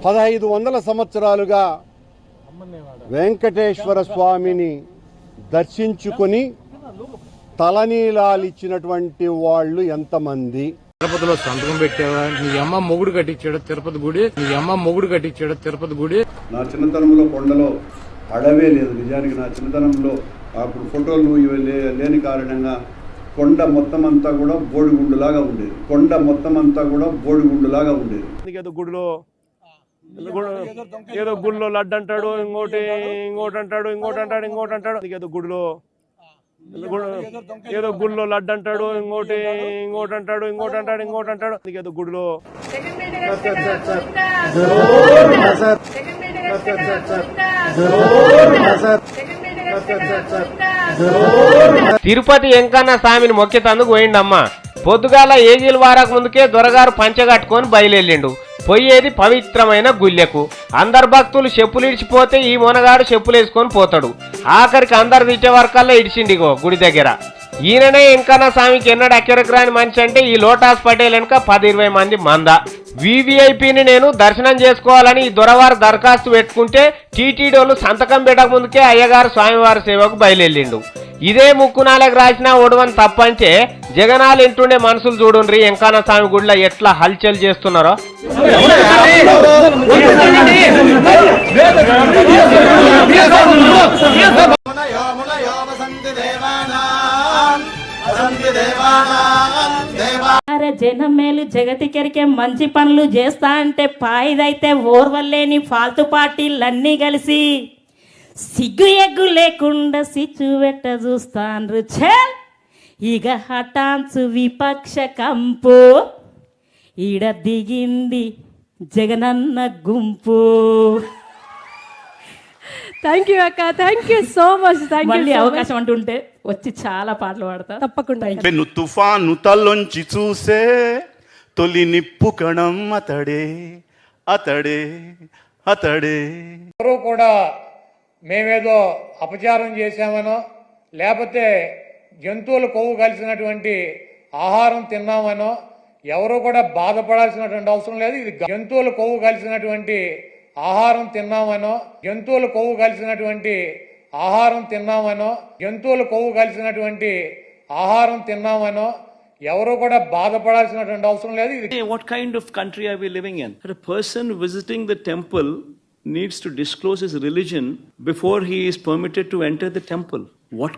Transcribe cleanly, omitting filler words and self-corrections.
1500 సంవత్సరాలుగా వెంకటేశ్వర స్వామిని దర్శించుకొని తలనీలాలిచ్చినటువంటి వాళ్ళు ఎంతమంది? తిరుపతిలో సంతకం పెట్టావా? నీ అమ్మ మొగుడు కట్టించాడు తిరుపతి గుడి, నీ అమ్మ మొగుడు కట్టించాడు తిరుపతి గుడి. నా చిన్నతనంలో కొండలో అడవే లేదు. నిజానికి నా చిన్నతనంలో అప్పుడు ఫోటోలు లేని కారణంగా కొండ మొత్తం అంతా కూడా బోడిగుండులాగా ఉండేది. ఏదో గుడిలో లడ్డు అంటాడు, ఇంకోటి అంటాడు. ఏదో గుడిలో లడ్డు అంటాడు, ఇంకోటి అంటాడు. ఏదో గుడిలో తిరుపతి వెంకన్న స్వామిని మొక్కేతందుకు పోయిండమ్మా. పొద్దుగాల ఏజీలు వారకు ముందుకే దొరగారు పంచగట్టుకొని బయలుదేరిండు. పోయేది పవిత్రమైన గుళ్ళెకు. అందరు భక్తులు చెప్పులు ఇడిచిపోతే ఈ మొనగాడు చెప్పులు వేసుకొని పోతాడు. ఆఖరికి అందరు తిట్టే వరకల్లా ఇడిచిండిగో గుడి దగ్గర. ఈయననే వెంకన్న స్వామికి ఎన్నడు అక్కడికి రాని మనిషి అంటే ఈ లోటాస్ పటేల్ వెనుక 10-20 మంది మంద. వివిఐపిని నేను దర్శనం చేసుకోవాలని ఈ దొరవారు దరఖాస్తు పెట్టుకుంటే టీటీడీలు సంతకం పెట్టక ముందుకే అయ్యగారు స్వామివారి సేవకు బయలుదేరిండు. ఇదే ముక్కునాలకు రాసిన ఒడవని తప్పంటే జగనాలు ఇంటుండే మనుషులు చూడుండ్రి వెంకన్న స్వామి గుడిలో ఎట్లా హల్చల్ చేస్తున్నారో. జనం మేలు జగతికెరికే మంచి పనులు చేస్తా అంటే పాయిదైతే ఓర్వలేని ఫాల్తు పార్టీలన్నీ కలిసి సిగ్గు ఎగ్గు లేకుండా సిచ్చు పెట్ట చూస్తాండ్రు. ఛల్ ఇక హఠాన్సు విపక్ష కంపు ఈడ దిగింది జగనన్న గుంపు. థ్యాంక్ యూ అక్క, థ్యాంక్ యూ సో మచ్. మళ్ళీ అవకాశం అంటుంటే వచ్చి చాలా పాటలు పాడతా తప్పకుండా. పెను తుఫాను తల్లోంచి చూసే తొలి నిప్పు కణం అతడే. ఎవరు కూడా మేమేదో అపచారం చేశామనో లేకపోతే జంతువులు కొవ్వు కలిసినటువంటి ఆహారం తిన్నామనో ఎవరు కూడా బాధపడాల్సినటువంటి అవసరం లేదు. ఇది జంతువులు కొవ్వు కలిసినటువంటి ఆహారం తిన్నామనో ఎవరు కూడా బాధపడాల్సినటువంటి అవసరం లేదు. What kind of country are we living in? A person visiting the temple needs to disclose his religion before he is permitted to enter the temple. What